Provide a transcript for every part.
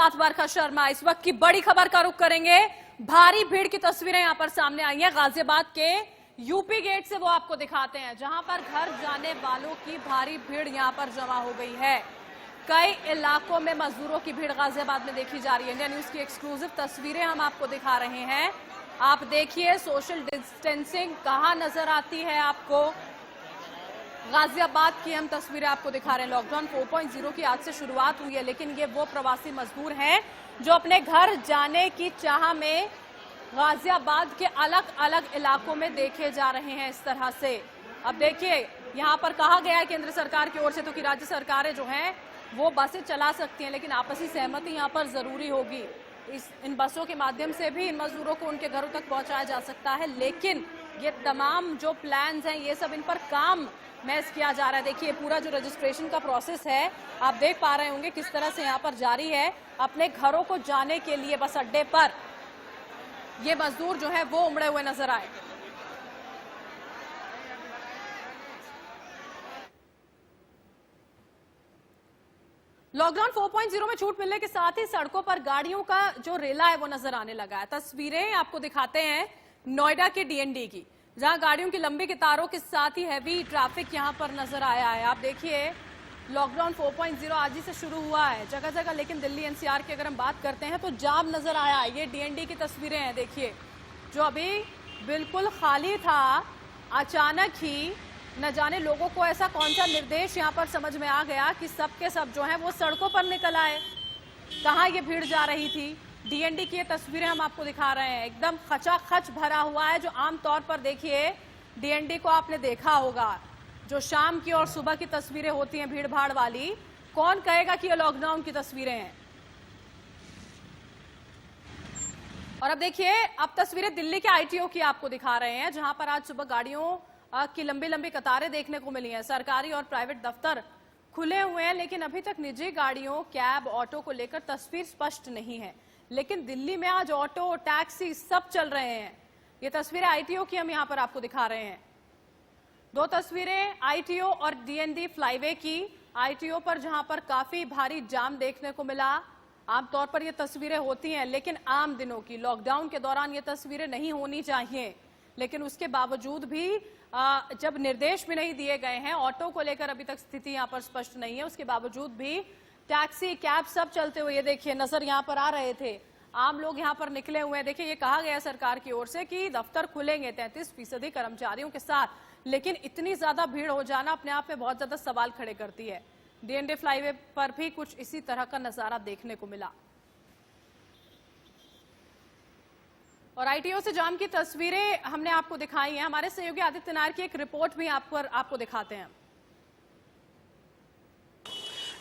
साथ वर्षा शर्मा। इस वक्त की बड़ी खबर का रुख करेंगे। भारी भीड़ की तस्वीरें यहां पर सामने आई हैं गाजियाबाद के यूपी गेट से, वो आपको दिखाते हैं, जहां पर घर जाने वालों की भारी भीड़ यहां पर जमा हो गई है। कई इलाकों में मजदूरों की भीड़ गाजियाबाद में देखी जा रही है। इंडिया न्यूज की एक्सक्लूसिव तस्वीरें हम आपको दिखा रहे हैं। आप देखिए सोशल डिस्टेंसिंग कहां नजर आती है आपको। गाजियाबाद की हम तस्वीरें आपको दिखा रहे हैं। लॉकडाउन 4.0 की आज से शुरुआत हुई है, लेकिन ये वो प्रवासी मजदूर हैं जो अपने घर जाने की चाह में गाजियाबाद के अलग अलग इलाकों में देखे जा रहे हैं इस तरह से। अब देखिए यहाँ पर कहा गया है केंद्र सरकार की ओर से तो कि राज्य सरकारें जो हैं वो बसें चला सकती हैं, लेकिन आपसी सहमति यहाँ पर जरूरी होगी। इन बसों के माध्यम से भी इन मजदूरों को उनके घरों तक पहुंचाया जा सकता है, लेकिन ये तमाम जो प्लान्स हैं ये सब इन पर काम महज किया जा रहा है। देखिए पूरा जो रजिस्ट्रेशन का प्रोसेस है आप देख पा रहे होंगे किस तरह से यहाँ पर जारी है। अपने घरों को जाने के लिए बस अड्डे पर ये मजदूर जो है वो उमड़े हुए नजर आए। लॉकडाउन 4.0 में छूट मिलने के साथ ही सड़कों पर गाड़ियों का जो रेला है वो नजर आने लगा है। तस्वीरें आपको दिखाते हैं नोएडा के डीएनडी की, जहां गाड़ियों की लंबी कतारों के साथ ही हैवी ट्रैफिक यहां पर नजर आया है। आप देखिए लॉकडाउन 4.0 आज ही से शुरू हुआ है जगह जगह, लेकिन दिल्ली एनसीआर की अगर हम बात करते हैं तो जाम नजर आया है। ये डीएनडी की तस्वीरें हैं, देखिए जो अभी बिल्कुल खाली था, अचानक ही न जाने लोगों को ऐसा कौन सा निर्देश यहाँ पर समझ में आ गया कि सब के सब जो है वो सड़कों पर निकल आए। कहाँ ये भीड़ जा रही थी। डीएनडी की ये तस्वीरें हम आपको दिखा रहे हैं, एकदम खचाखच भरा हुआ है। जो आमतौर पर देखिए डीएनडी को आपने देखा होगा, जो शाम की और सुबह की तस्वीरें होती हैं भीड़ भाड़ वाली, कौन कहेगा कि ये लॉकडाउन की तस्वीरें हैं। और अब देखिए अब तस्वीरें दिल्ली के आईटीओ की आपको दिखा रहे हैं, जहां पर आज सुबह गाड़ियों की लंबी लंबी कतारें देखने को मिली हैं। सरकारी और प्राइवेट दफ्तर खुले हुए हैं, लेकिन अभी तक निजी गाड़ियों, कैब, ऑटो को लेकर तस्वीर स्पष्ट नहीं है। लेकिन दिल्ली में आज ऑटो, टैक्सी सब चल रहे हैं। ये तस्वीरें आईटीओ की हम यहां पर आपको दिखा रहे हैं। दो तस्वीरें आईटीओ और डीएनडी फ्लाईवे की। आईटीओ पर जहां पर काफी भारी जाम देखने को मिला। आमतौर पर ये तस्वीरें होती हैं, लेकिन आम दिनों की, लॉकडाउन के दौरान ये तस्वीरें नहीं होनी चाहिए, लेकिन उसके बावजूद भी जब निर्देश भी नहीं दिए गए हैं, ऑटो को लेकर अभी तक स्थिति यहाँ पर स्पष्ट नहीं है, उसके बावजूद भी टैक्सी, कैब सब चलते हुए ये देखिए नजर यहाँ पर आ रहे थे। आम लोग यहाँ पर निकले हुए हैं। देखिए ये कहा गया सरकार की ओर से कि दफ्तर खुलेंगे 33% कर्मचारियों के साथ, लेकिन इतनी ज्यादा भीड़ हो जाना अपने आप में बहुत ज्यादा सवाल खड़े करती है। डीएनडी फ्लाईवे पर भी कुछ इसी तरह का नजारा देखने को मिला। और आईटीओ से जाम की तस्वीरें हमने आपको दिखाई हैं। हमारे सहयोगी आदित्य नायर की एक रिपोर्ट भी आपको दिखाते हैं।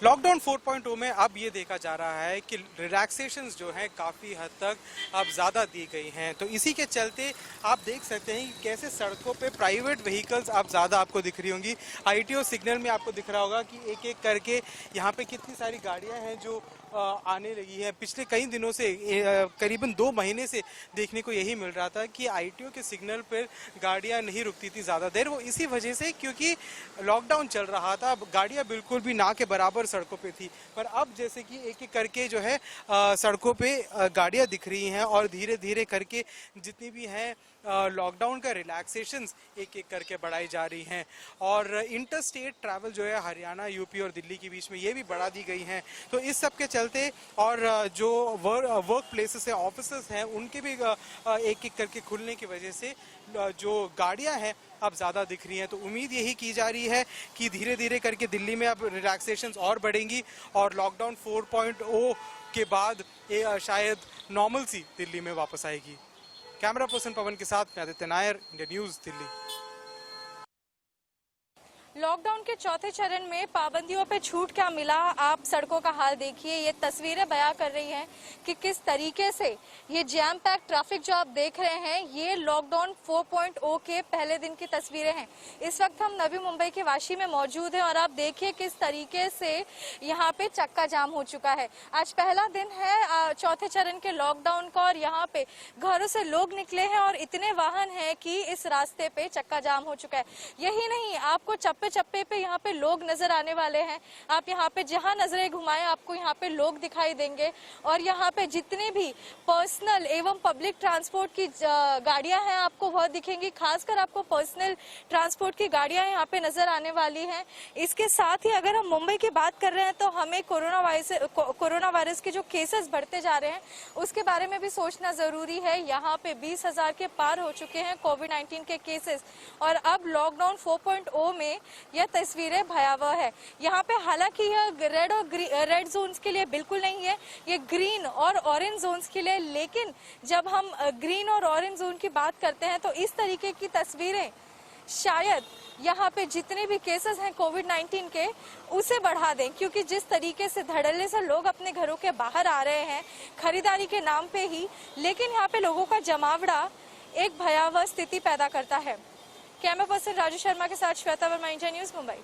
लॉकडाउन 4.0 में अब ये देखा जा रहा है कि रिलैक्सेशंस जो हैं काफ़ी हद तक अब ज़्यादा दी गई हैं, तो इसी के चलते आप देख सकते हैं कि कैसे सड़कों पे प्राइवेट व्हीकल्स अब ज़्यादा आपको दिख रही होंगी। आईटीओ सिग्नल में आपको दिख रहा होगा कि एक एक करके यहाँ पे कितनी सारी गाड़ियाँ हैं जो आने लगी है। पिछले कई दिनों से, करीबन 2 महीने से देखने को यही मिल रहा था कि आईटीओ के सिग्नल पर गाड़ियां नहीं रुकती थी ज़्यादा देर। वो इसी वजह से क्योंकि लॉकडाउन चल रहा था, गाड़ियां बिल्कुल भी ना के बराबर सड़कों पे थी। पर अब जैसे कि एक एक करके जो है सड़कों पे गाड़ियां दिख रही हैं और धीरे धीरे करके जितनी भी हैं लॉकडाउन का रिलैक्सेशंस एक एक करके बढ़ाई जा रही हैं। और इंटर स्टेट ट्रैवल जो है हरियाणा, यूपी और दिल्ली के बीच में ये भी बढ़ा दी गई हैं। तो इस सब के चलते और जो वर्क प्लेसेस है, ऑफिसेस हैं, उनके भी एक एक करके खुलने की वजह से जो गाड़ियां हैं अब ज़्यादा दिख रही हैं। तो उम्मीद यही की जा रही है कि धीरे धीरे करके दिल्ली में अब रिलैक्सेशंस और बढ़ेंगी और लॉकडाउन 4.0 के बाद शायद नॉर्मलसी दिल्ली में वापस आएगी। कैमरा पर्सन पवन के साथ मैं Aditya Nair, India news, Delhi. Lockdown के चौथे चरण में पाबंदियों पे छूट क्या मिला, आप सड़कों का हाल देखिए। ये तस्वीरें बयां कर रही हैं कि किस तरीके से ये जैम पैक ट्रैफिक जो आप देख रहे हैं ये लॉकडाउन 4.0 के पहले दिन की तस्वीरें हैं। इस वक्त हम नवी मुंबई के वाशी में मौजूद हैं और आप देखिए किस तरीके से यहाँ पे चक्का जाम हो चुका है। आज पहला दिन है चौथे चरण के लॉकडाउन का और यहाँ पे घरों से लोग निकले हैं और इतने वाहन हैं कि इस रास्ते पे चक्का जाम हो चुका है। यही नहीं, आपको चप्पल चप्पे चप्पे पे यहाँ पे लोग नजर आने वाले हैं। आप यहाँ पे जहाँ नजरें घुमाएं आपको यहाँ पे लोग दिखाई देंगे और यहाँ पे जितने भी पर्सनल एवं पब्लिक ट्रांसपोर्ट की गाड़ियां हैं आपको वह दिखेंगी। खासकर आपको पर्सनल ट्रांसपोर्ट की गाड़ियां यहाँ पे नजर आने वाली हैं। इसके साथ ही अगर हम मुंबई की बात कर रहे हैं तो हमें कोरोना वायरस के जो केसेस बढ़ते जा रहे हैं उसके बारे में भी सोचना जरूरी है। यहाँ पे 20,000 के पार हो चुके हैं कोविड-19 के केसेस और अब लॉकडाउन 4.0 में यह तस्वीरें भयावह है। यहाँ पे हालांकि यह रेड जोन्स के लिए बिल्कुल नहीं है, ये ग्रीन और ऑरेंज जोन्स के लिए। लेकिन जब हम ग्रीन और ऑरेंज जोन की बात करते हैं तो इस तरीके की तस्वीरें शायद यहाँ पे जितने भी केसेस हैं कोविड-19 के उसे बढ़ा दें, क्योंकि जिस तरीके से धड़ल्ले से लोग अपने घरों के बाहर आ रहे हैं खरीदारी के नाम पे ही, लेकिन यहाँ पे लोगों का जमावड़ा एक भयावह स्थिति पैदा करता है। कैमरा पर्सन राजू शर्मा के साथ श्वेता वर्मा, इंडिया न्यूज, मुंबई।